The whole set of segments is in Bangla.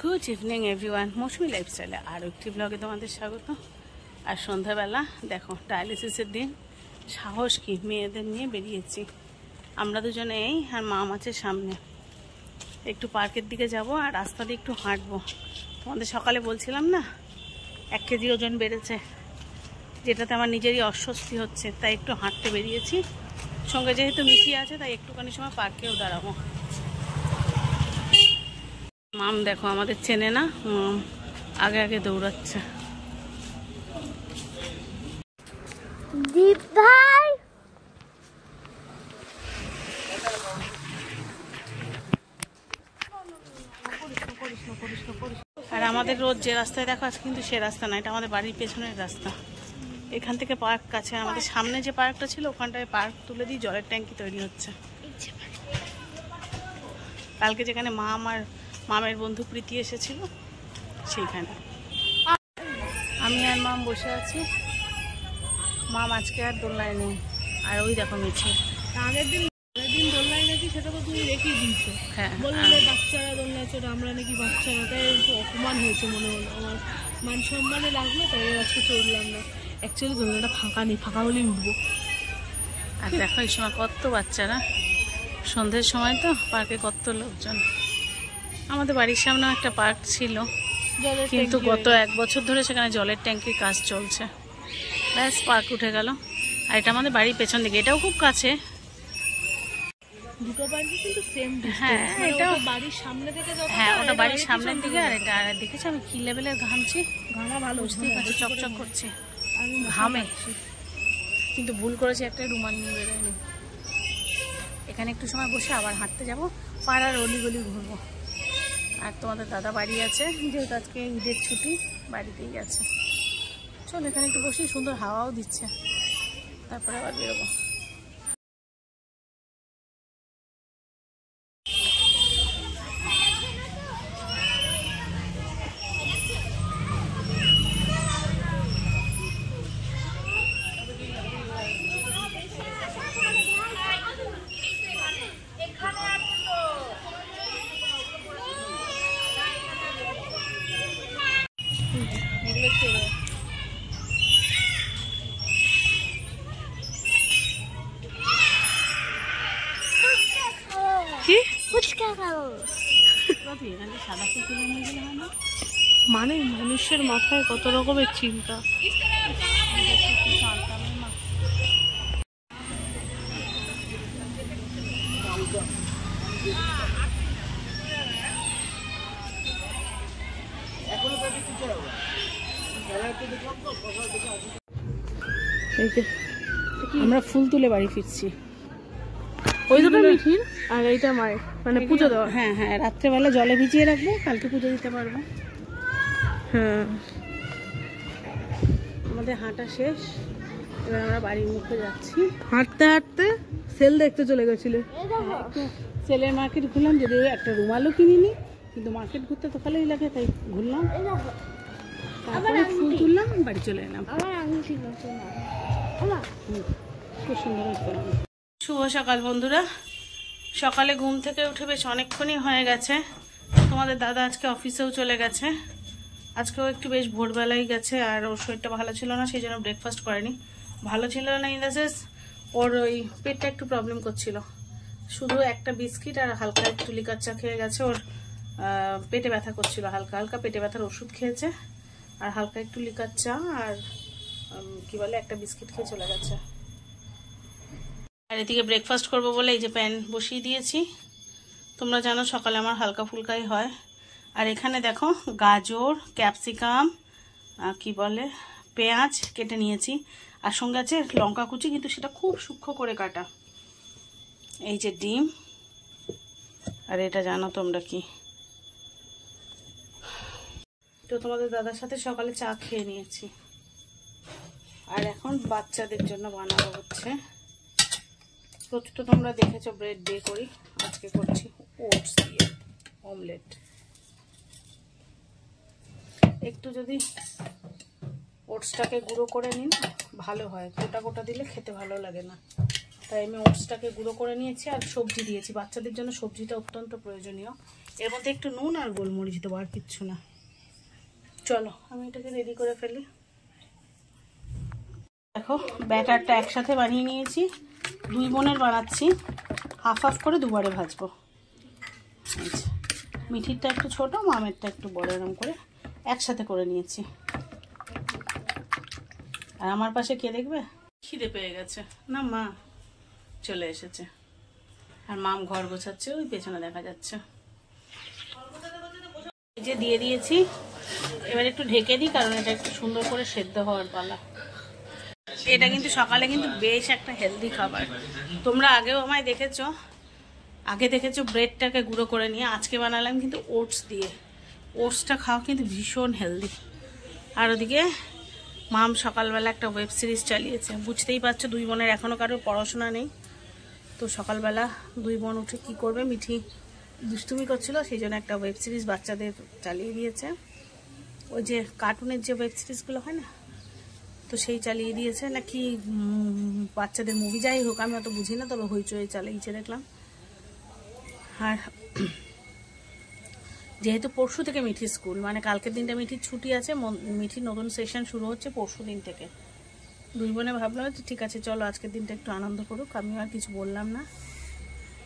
গুড ইভিনিং এভরিওয়ান, মৌসুমি লাইফস্টাইলে আরও একটি ব্লগে তোমাদের স্বাগত। আর সন্ধ্যাবেলা দেখো ডায়ালিসিসের দিন, সাহস কি মেয়েদের নিয়ে বেরিয়েছি আমরা দুজনে, এই আর মা মাছের সামনে একটু পার্কের দিকে যাব আর রাস্তা দিয়ে একটু হাঁটবো। তোমাদের সকালে বলছিলাম না 1 কেজি ওজন বেড়েছে, যেটাতে আমার নিজেরই অস্বস্তি হচ্ছে, তাই একটু হাঁটতে বেরিয়েছি। সঙ্গে যেহেতু মিঠি আছে তাই একটুখানি সময় পার্কেও দাঁড়াবো। মাম দেখো আমাদের চেনে না, আগে আগে দৌড়াচ্ছে। দীপ ভাই আর আমাদের রোজ যে রাস্তায় দেখো আজ কিন্তু সে রাস্তা না, এটা আমাদের বাড়ির পেছনের রাস্তা। এখান থেকে পার্ক কাছে, আমাদের সামনে যে পার্কটা ছিল ওখানটায় পার্ক তুলে দিয়ে জলের ট্যাঙ্কি তৈরি হচ্ছে। কালকে যেখানে মা আমার মামের বন্ধু প্রীতি এসেছিল সেইখানে আমি আর মাম বসে আছি। মাম আজকে আর দোলনায় নেই, আর ওই দেখো মিছিল। আগের দিন দোলনায় নাকি সেটা তো তুমি রেখে দিয়েছো। হ্যাঁ, বললে বাচ্চারা দোলনায় চড়ে, আমরা নাকি বাচ্চারা, তাই একটু অপমান হয়েছে মনে হলো, আমার মান সম্মানে লাগলো, তাই আজকে চড়লাম না। অ্যাকচুয়ালি দোলনাটা ফাঁকা নেই, ফাঁকা হলেই উঠবো। আর দেখো এই সময় কত বাচ্চারা, সন্ধ্যের সময় তো পার্কে কত লোকজন। আমাদের বাড়ির সামনে একটা পার্ক ছিল, কিন্তু গত 1 বছর ধরে সেখানে জলের ট্যাঙ্কির কাজ চলছে। ব্যাস পার্ক উঠে গেল। আর এটা আমাদের বাড়ির পেছন দিকে, এটাও খুব কাছে। দুটো পার্কই কিন্তু সেম। হ্যাঁ, এটাও বাড়ির সামনে থেকে, হ্যাঁ ওটা বাড়ির সামনের দিকে। আর এটা দেখেছি আমি কি লেভেলের ঘামছি, ঘামা ভালো, বুঝতেই পারছি, চকচক করছে ঘামে। কিন্তু ভুল করেছি, একটা রুমাল নিয়ে বেরোয়নি। এখানে একটু সময় বসে আবার হাঁটতে যাব, পাড়ার অলিগলি ঘুরবো। আর তোমাদের দাদা বাড়ি আছে, যেহেতু আজকে ঈদের ছুটি, বাড়িতেই আছে। চল এখানে একটু বসি, সুন্দর হাওয়াও দিচ্ছে, তারপরে আবার বেরোবো। কি ফুচকা খাবো। সাদা ফুল তুলে নিয়ে গেলে হয় না? মানে মানুষের মাথায় কত রকমের চিন্তা। আমরা ফুল তুলে বাড়ি ফিরছি। ওই দুটো মিঠির আর এইটা মায়ের, মানে পুজো দেওয়া। হ্যাঁ হ্যাঁ, রাত্রেবেলা জলে ভিজিয়ে রাখবো, কালকে পুজো দিতে পারবো। হ্যাঁ, আমাদের হাঁটা শেষ, এবার আমরা বাড়ির মুখে যাচ্ছি। হাঁটতে হাঁটতে সেল দেখতে চলে গেছিলে। একটু সেলের মার্কেট ঘুরলাম, যদিও একটা রুমালও কিনিনি, কিন্তু মার্কেট ঘুরতে তো ভালোই লাগে, তাই ঘুরলাম। তারপরে ফুল তুললাম, বাড়ি চলে এলাম। খুব সুন্দর হচ্ছে। শুভ সকাল বন্ধুরা। সকালে ঘুম থেকে উঠে বেশ অনেকক্ষণই হয়ে গেছে। তোমাদের দাদা আজকে অফিসেও চলে গেছে, আজকেও একটু বেশ ভোরবেলাই গেছে। আর ওর শরীরটা ভালো ছিল না, সেই জন্য ব্রেকফাস্ট করেনি। ভালো ছিল না ইন দ্য সেন্স, ওর ওই পেটটা একটু প্রবলেম করছিল। শুধু একটা বিস্কিট আর হালকা একটু লিকার চা খেয়ে গেছে। ওর পেটে ব্যথা করছিল, হালকা হালকা পেটে ব্যথার ওষুধ খেয়েছে, আর হালকা একটু লিকার চা আর কি বলে একটা বিস্কিট খেয়ে চলে গেছে। আর এদিকে ব্রেকফাস্ট করবো বলে এই যে প্যান বসিয়ে দিয়েছি। তোমরা জানো সকালে আমার হালকা ফুলকাই হয়। আর এখানে দেখো গাজর, ক্যাপসিকাম, কি বলে পেঁয়াজ কেটে নিয়েছি, আর সঙ্গে আছে লঙ্কা কুচি, কিন্তু সেটা খুব সূক্ষ্ম করে কাটা। এই যে ডিম, আর এটা জানো তোমরা কি, তো তোমাদের দাদার সাথে সকালে চা খেয়ে নিয়েছি। আর এখন বাচ্চাদের জন্য বানাবো হচ্ছে, রোজ তো তোমরা দেখেছো ব্রেড দিয়ে করি, আজকে করছি ওটস দিয়ে অমলেট। একটু যদি ওটসটাকে গুঁড়ো করে নিন ভালো হয়, গোটা গোটা দিলে খেতে ভালো লাগে না, তাই আমি ওটসটাকে গুঁড়ো করে নিয়েছি। আর সবজি দিয়েছি, বাচ্চাদের জন্য সবজিটা অত্যন্ত প্রয়োজনীয়। এর মধ্যে একটু নুন আর গোলমরিচ দেবো, আর কিচ্ছু না। চলো আমি এটাকে রেডি করে ফেলি। দেখো ব্যাটারটা একসাথে বানিয়ে নিয়েছি, 2 বোনের বানাচ্ছি, হাফ হাফ করে দুবারে ভাজবো। আচ্ছা, মিঠিরটা একটু ছোট, মামেরটা একটু বড়, এরকম করে একসাথে করে নিয়েছি। আর আমার পাশে কে দেখবে, খিদে পেয়ে গেছে না, মা চলে এসেছে আর মাম ঘর গোছাচ্ছে, ওই পেছনে দেখা যাচ্ছে। এই যে দিয়ে দিয়েছি, এবার একটু ঢেকে দিই, কারণ এটা একটু সুন্দর করে সেদ্ধ হওয়ার পালা। এটা কিন্তু সকালে কিন্তু বেশ একটা হেলদি খাবার। তোমরা আগেও আমায় দেখেছো, আগে দেখেছো ব্রেডটাকে গুঁড়ো করে নিয়ে, আজকে বানালাম কিন্তু ওটস দিয়ে। ওটসটা খাওয়া কিন্তু ভীষণ হেলদি। আর ওদিকে মাম সকালবেলা একটা ওয়েব সিরিজ চালিয়েছে। বুঝতেই পারছো 2 বোনের এখনও কারোর পড়াশোনা নেই, তো সকালবেলা 2 বোন উঠে কি করবে, মিঠি দুষ্টুমি করছিল, সেই জন্য একটা ওয়েব সিরিজ বাচ্চাদের চালিয়ে দিয়েছে। ওই যে কার্টুনের যে ওয়েব সিরিজগুলো হয় না, তো সেই চালিয়ে দিয়েছে নাকি বাচ্চাদের মুভি, যাই হোক আমি অত বুঝি না, তবে হইচই চালিয়েছে দেখলাম। আর যেহেতু পরশু থেকে মিঠির স্কুল, মানে কালকের দিনটা মিঠির ছুটি আছে, মিঠির নতুন সেশন শুরু হচ্ছে পরশু দিন থেকে। 2 বোনে ভাবলাম যে ঠিক আছে চলো আজকের দিনটা একটু আনন্দ করুক, আমিও আর কিছু বললাম না,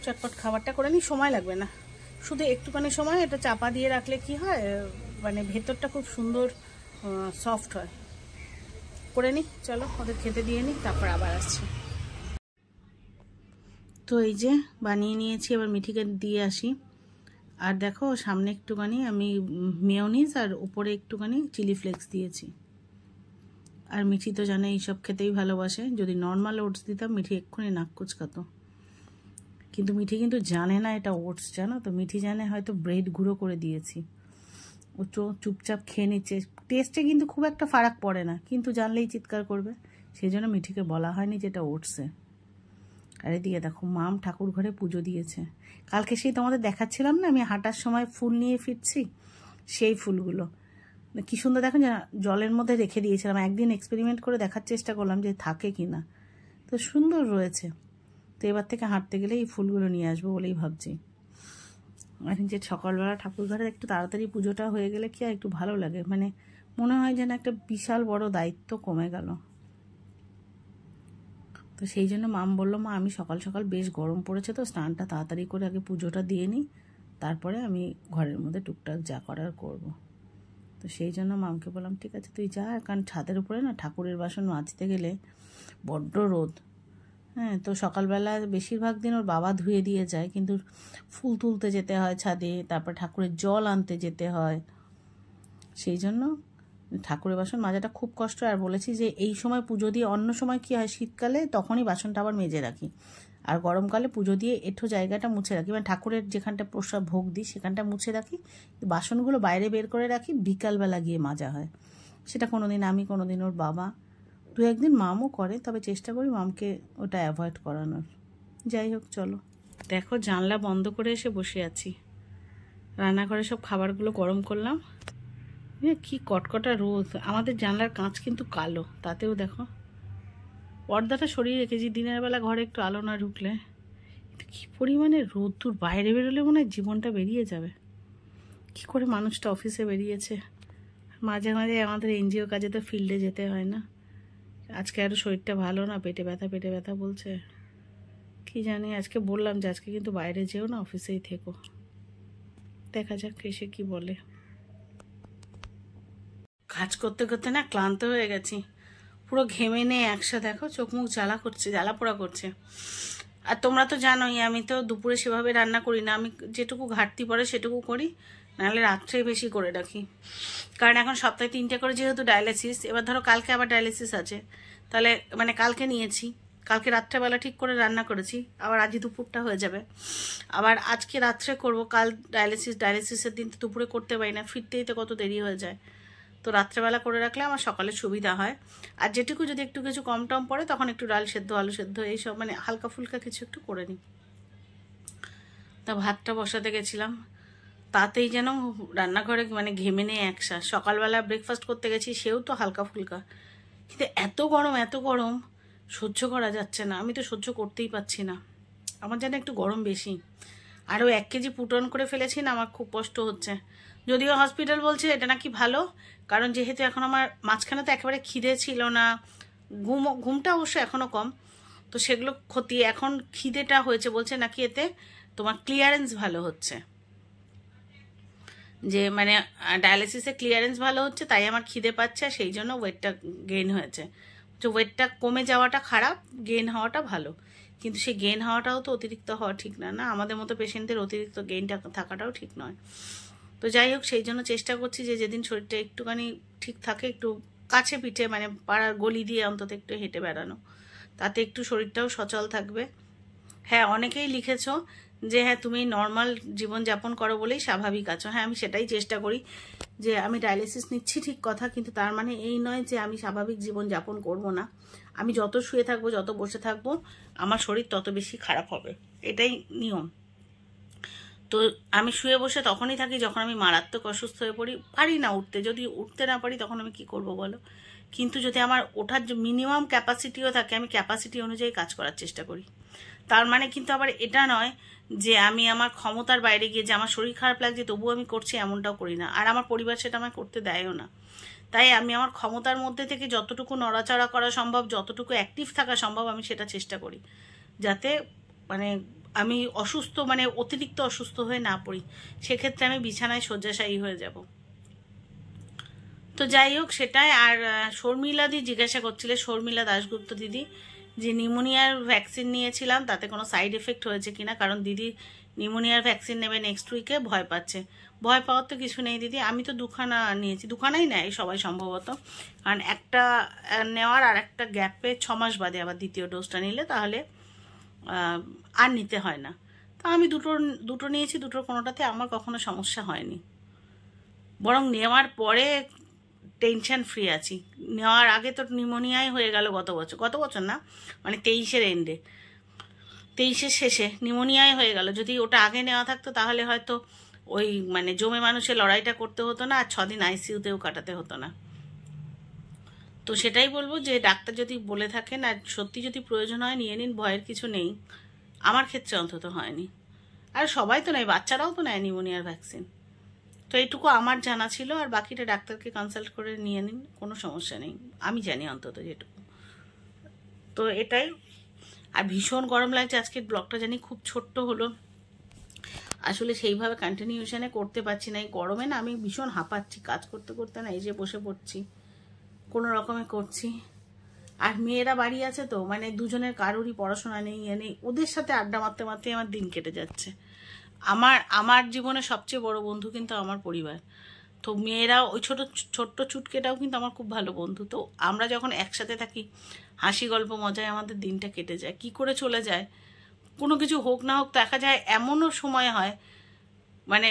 চটপট খাবারটা করে নিই, সময় লাগবে না, শুধু একটুখানি সময় এটা চাপা দিয়ে রাখলে কি হয়, মানে ভেতরটা খুব সুন্দর সফট হয়। করে নিই, চলো ওদের খেতে দিয়ে নিই, তারপর আবার আসছি। তো এই যে বানিয়ে নিয়েছি, এবার মিঠিকে দিয়ে আসি। আর দেখো সামনে একটুখানি আমি মেয়োনিজ আর উপরে একটুখানি চিলি ফ্লেক্স দিয়েছি। আর মিঠি তো জানে এইসব খেতেই ভালোবাসে, যদি নর্মাল ওটস দিতাম মিঠি এক্ষুনি নাক কুচকাতো, কিন্তু মিঠি কিন্তু জানে না এটা ওটস, জানো তো। মিঠি জানে হয়তো ব্রেড গুঁড়ো করে দিয়েছি, ও চুপচাপ খেয়ে নিচ্ছে, টেস্টে কিন্তু খুব একটা ফারাক পড়ে না, কিন্তু জানলেই চিৎকার করবে, সেই জন্য মিঠিকে বলা হয়নি যেটা ওটসে। আর এদিকে দেখো মাম ঠাকুর ঘরে পুজো দিয়েছে। কালকে সেই তোমাদের দেখাচ্ছিলাম না, আমি হাঁটার সময় ফুল নিয়ে ফিরছি, সেই ফুলগুলো কি সুন্দর দেখো, জলের মধ্যে রেখে দিয়েছিলাম। একদিন এক্সপেরিমেন্ট করে দেখার চেষ্টা করলাম যে থাকে কি না, তো সুন্দর রয়েছে। তো এবার থেকে হাঁটতে গেলে এই ফুলগুলো নিয়ে আসবো বলেই ভাবছি। আর যে সকালবেলা ঠাকুর ঘরে একটু তাড়াতাড়ি পুজোটা হয়ে গেলে কি একটু ভালো লাগে, মানে মনে হয় যেন একটা বিশাল বড় দায়িত্ব কমে গেল। তো সেই জন্য মাম বললো, মা আমি সকাল সকাল বেশ গরম পড়েছে, তো স্নানটা তাড়াতাড়ি করে আগে পুজোটা দিয়ে নিই, তারপরে আমি ঘরের মধ্যে টুকটাক যা করার করব। তো সেই জন্য মামকে বললাম ঠিক আছে তুই যা, কারণ ছাদের উপরে না ঠাকুরের বাসন মাজতে গেলে বড্ড রোদ। হ্যাঁ, তো সকালবেলা বেশিরভাগ দিন ওর বাবা ধুয়ে দিয়ে যায়, কিন্তু ফুল তুলতে যেতে হয় ছাদে, তারপর ঠাকুরের জল আনতে যেতে হয়, সেই জন্য ঠাকুরের বাসন মাজাটা খুব কষ্ট। আর বলেছি যে এই সময় পুজো দিয়ে, অন্য সময় কি হয় শীতকালে তখনই বাসনটা আবার মেজে রাখি, আর গরমকালে পুজো দিয়ে এঁঠো জায়গাটা মুছে রাখি, মানে ঠাকুরের যেখানটা প্রসাদ ভোগ দিই সেখানটা মুছে রাখি, বাসনগুলো বাইরে বের করে রাখি, বিকালবেলা গিয়ে মাজা হয়। সেটা কোনোদিন আমি, কোনোদিন ওর বাবা, 2 একদিন মামও করে, তবে চেষ্টা করি মামকে ওটা অ্যাভয়েড করানোর। যাই হোক চলো, দেখো জানলা বন্ধ করে এসে বসে আছি, রান্নাঘরে সব খাবারগুলো গরম করলাম। কি কটকটা রোদ, আমাদের জানলার কাঁচ কিন্তু কালো, তাতেও দেখো পর্দাটা সরিয়ে রেখেছি, দিনের বেলা ঘরে একটু আলো না ঢুকলে কি পরিমাণে রোদ, দূর বাইরে বেরোলে মনে হয় জীবনটা বেরিয়ে যাবে। কি করে মানুষটা অফিসে বেরিয়েছে, মাঝে মাঝে আমাদের এনজিও কাজে তো ফিল্ডে যেতে হয় না। আজকে আরও শরীরটা ভালো না, পেটে ব্যথা বলছে, কি জানি। আজকে বললাম যে আজকে কিন্তু বাইরে যেও না, অফিসেই থেকো, দেখা যাক এসে কি বলে। কাজ করতে করতে না ক্লান্ত হয়ে গেছি, পুরো ঘেমে নিয়ে একসাথে দেখো চোখ মুখ জ্বালা পোড়া করছে। আর তোমরা তো জানোই আমি তো দুপুরে সেভাবে রান্না করি না, আমি যেটুকু ঘাটতি পড়ে সেটুকু করি, নাহলে রাত্রে বেশি করে রাখি। কারণ এখন সপ্তাহে 3টে করে যেহেতু ডায়ালিসিস, এবার ধরো কালকে আবার ডায়ালিসিস আছে, তাহলে মানে কালকে নিয়েছি, কালকে রাত্রেবেলা ঠিক করে রান্না করেছি, আবার আজই দুপুরটা হয়ে যাবে, আবার আজকে রাত্রে করব, কাল ডায়ালিসিসের দিন তো দুপুরে করতে পারি না, ফিরতেই তো কত দেরি হয়ে যায়, তো রাত্রেবেলা করে রাখলে আমার সকালে সুবিধা হয়। আর যেটুকু যদি একটু কিছু কম টম পড়ে তখন একটু ডাল সেদ্ধ, আলু সেদ্ধ এইসব মানে হালকা ফুলকা কিছু একটু করে নিই। তা ভাতটা বসাতে গেছিলাম, তাতেই যেন রান্নাঘরে মানে ঘেমে নেই একসাথে। সকালবেলা ব্রেকফাস্ট করতে গেছি, সেও তো হালকা ফুলকা, কিন্তু এত গরম সহ্য করা যাচ্ছে না, আমি তো সহ্য করতেই পারছি না, আমার যেন একটু গরম বেশি। আরও 1 কেজি পুটন করে ফেলেছি না, আমার খুব কষ্ট হচ্ছে। যদিও হসপিটাল বলছে এটা নাকি ভালো, কারণ যেহেতু এখন আমার মাঝখানে তো একেবারে খিদে ছিল না, ঘুমটা অবশ্য এখনও কম, তো সেগুলো ক্ষতি। এখন খিদেটা হয়েছে, বলছে নাকি এতে তোমার ক্লিয়ারেন্স ভালো হচ্ছে, যে মানে ডায়ালিসিসে ক্লিয়ারেন্স ভালো হচ্ছে, তাই আমার খিদে পাচ্ছে, সেই জন্য ওয়েটটা গেইন হয়েছে। তো ওয়েটটা কমে যাওয়াটা খারাপ, গেইন হওয়াটা ভালো, কিন্তু সেই গেইন হওয়াটাও তো অতিরিক্ত হওয়া ঠিক না, না আমাদের মতো পেশেন্টদের অতিরিক্ত গেইনটা থাকাটাও ঠিক নয়। তো যাই হোক, সেই জন্য চেষ্টা করছি যে যেদিন শরীরটা একটুখানি ঠিক থাকে, একটু কাছে পিঠে মানে পাড়ার গলি দিয়ে অন্তত একটু হেঁটে বেড়ানো, তাতে একটু শরীরটাও সচল থাকবে। হ্যাঁ, অনেকেই লিখেছো যে হ্যাঁ তুমি নর্মাল জীবনযাপন করো বলেই স্বাভাবিক আছো। হ্যাঁ, আমি সেটাই চেষ্টা করি, যে আমি ডায়ালিসিস নিচ্ছি ঠিক কথা, কিন্তু তার মানে এই নয় যে আমি স্বাভাবিক জীবনযাপন করব না। আমি যত শুয়ে থাকবো, যত বসে থাকবো, আমার শরীর তত বেশি খারাপ হবে, এটাই নিয়ম। তো আমি শুয়ে বসে তখনই থাকি যখন আমি মারাত্মক অসুস্থ হয়ে পড়ি, পারি না উঠতে। যদি উঠতে না পারি তখন আমি কি করব বলো? কিন্তু যদি আমার ওঠার যে মিনিমাম ক্যাপাসিটিও থাকে, আমি ক্যাপাসিটি অনুযায়ী কাজ করার চেষ্টা করি। তার মানে কিন্তু আবার এটা নয় যে আমি আমার ক্ষমতার বাইরে গিয়ে যে আমার শরীর খারাপ লাগছে তবুও আমি করছি, এমনটাও করি না। আর আমার পরিবার সেটা আমায় করতে দেয়ও না। তাই আমি আমার ক্ষমতার মধ্যে থেকে যতটুকু নড়াচড়া করা সম্ভব, যতটুকু অ্যাক্টিভ থাকা সম্ভব, আমি সেটা চেষ্টা করি, যাতে মানে আমি অসুস্থ মানে অতিরিক্ত অসুস্থ হয়ে না পড়ি। সেক্ষেত্রে আমি বিছানায় শয্যাশায়ী হয়ে যাব। তো যাই হোক, সেটাই। আর শর্মিলা দি জিজ্ঞাসা করছিলে, শর্মিলা দাশগুপ্ত দিদি, যে নিউমোনিয়ার ভ্যাকসিন নিয়েছিলাম তাতে কোনো সাইড এফেক্ট হয়েছে কিনা, কারণ দিদি নিউমোনিয়ার ভ্যাকসিন নেবে নেক্সট উইকে, ভয় পাচ্ছে। ভয় পাওয়ার তো কিছু নেই দিদি, আমি তো 2খানা নিয়েছি, 2খানাই নেয় সবাই সম্ভবত, কারণ একটা নেওয়ার আর একটা গ্যাপে 6 মাস বাদে আবার দ্বিতীয় ডোজটা নিলে তাহলে আর নিতে হয় না। তো আমি দুটো নিয়েছি, দুটোর কোনোটাতে আমার কখনো সমস্যা হয়নি, বরং নেওয়ার পরে টেনশন ফ্রি আছি। নেওয়ার আগে তো নিউমোনিয়াই হয়ে গেল গত বছর না, মানে 23-এর এন্ডে, 23-এর শেষে নিউমোনিয়াই হয়ে গেল। যদি ওটা আগে নেওয়া থাকতো তাহলে হয়তো ওই মানে জমে মানুষের লড়াইটা করতে হতো না, আর 6 দিন আইসিইউতেও কাটাতে হতো না। তো সেটাই বলবো যে ডাক্তার যদি বলে থাকেন আর সত্যি যদি প্রয়োজন হয় নিয়ে নিন, ভয়ের কিছু নেই। আমার ক্ষেত্রে অন্তত হয়নি, আর সবাই তো নেয়, বাচ্চারাও তো নেয় নিউমোনিয়ার ভ্যাকসিন। তো এইটুকু আমার জানা ছিল, আর বাকিটা ডাক্তারকে কনসাল্ট করে নিয়ে নিন, কোনো সমস্যা নেই, আমি জানি অন্তত যেটুকু। তো এটাই। আর ভীষণ গরম লাগছে, আজকের ব্লগটা জানি খুব ছোট্ট হলো, আসলে সেইভাবে কন্টিনিউশনে করতে পারছি না। এই গরমে না আমি ভীষণ হাঁপাচ্ছি, কাজ করতে করতে না এই যে বসে পড়ছি, কোনো রকমে করছি। আর মেয়েরা বাড়ি আছে তো, মানে দুজনের কারোরই পড়াশোনা নেই, নেই, ওদের সাথে আড্ডা মারতে মারতে আমার দিন কেটে যাচ্ছে। আমার জীবনে সবচেয়ে বড় বন্ধু কিন্তু আমার পরিবার। তো মেয়েরা ওই ছোট্ট চুটকেটাও কিন্তু আমার খুব ভালো বন্ধু। তো আমরা যখন একসাথে থাকি, হাসি গল্প মজায় আমাদের দিনটা কেটে যায়, কি করে চলে যায়। কোনো কিছু হোক না হোক, দেখা যায় এমনও সময় হয় মানে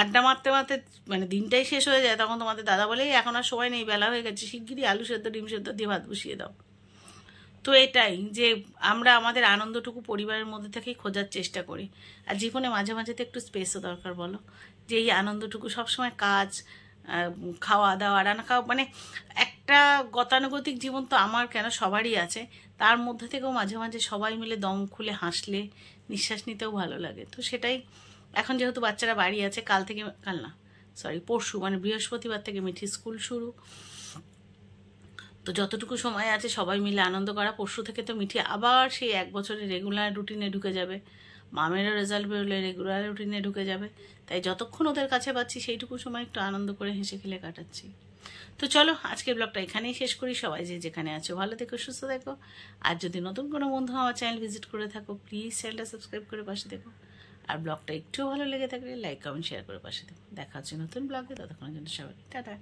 আড্ডা মারতে মারতে মানে দিনটাই শেষ হয়ে যায়, তখন তোমাদের দাদা বলে এখন আর সময় নেই, বেলা হয়ে গেছে, শিগগিরই আলু সেদ্ধ ডিম সেদ্ধ দিয়ে ভাত বসিয়ে দাও। তো এটাই যে আমরা আমাদের আনন্দটুকু পরিবারের মধ্যে থেকেই খোঁজার চেষ্টা করি। আর জীবনে মাঝে মাঝে তো একটু স্পেসও দরকার, বলো, যে এই আনন্দটুকু সবসময় কাজ, খাওয়া দাওয়া, রান্না খাওয়া, মানে একটা গতানুগতিক জীবন তো আমার কেন সবারই আছে, তার মধ্যে থেকেও মাঝে মাঝে সবাই মিলে দম খুলে হাসলে নিঃশ্বাস নিতেও ভালো লাগে। তো সেটাই। এখন যেহেতু বাচ্চারা বাড়ি আছে, পরশু মানে বৃহস্পতিবার থেকে মিঠি স্কুল শুরু, তো যতটুকু সময় আছে সবাই মিলে আনন্দ করা। পরশু থেকে তো মিঠি আবার সেই 1 বছরের রেগুলার রুটিনে ঢুকে যাবে, মামেরও রেজাল্ট বেরোলে রেগুলার রুটিনে ঢুকে যাবে। তাই যতক্ষণ ওদের কাছে পাচ্ছি সেইটুকু সময় একটু আনন্দ করে হেসে খেলে কাটাচ্ছি। তো চলো আজকের ব্লগটা এখানেই শেষ করি। সবাই যে যেখানে আছো ভালো থেকো, সুস্থ থেকো। আর যদি নতুন কোনো বন্ধু আমার চ্যানেল ভিজিট করে থাকো, প্লিজ চ্যানেলটা সাবস্ক্রাইব করে পাশে দেখো। আর ব্লগটা একটু ভালো লেগে থাকলে লাইক কমেন্ট শেয়ার করে পাশে দেখো। দেখা হচ্ছে নতুন ব্লগে, ততক্ষণের জন্য সবাই টাটা।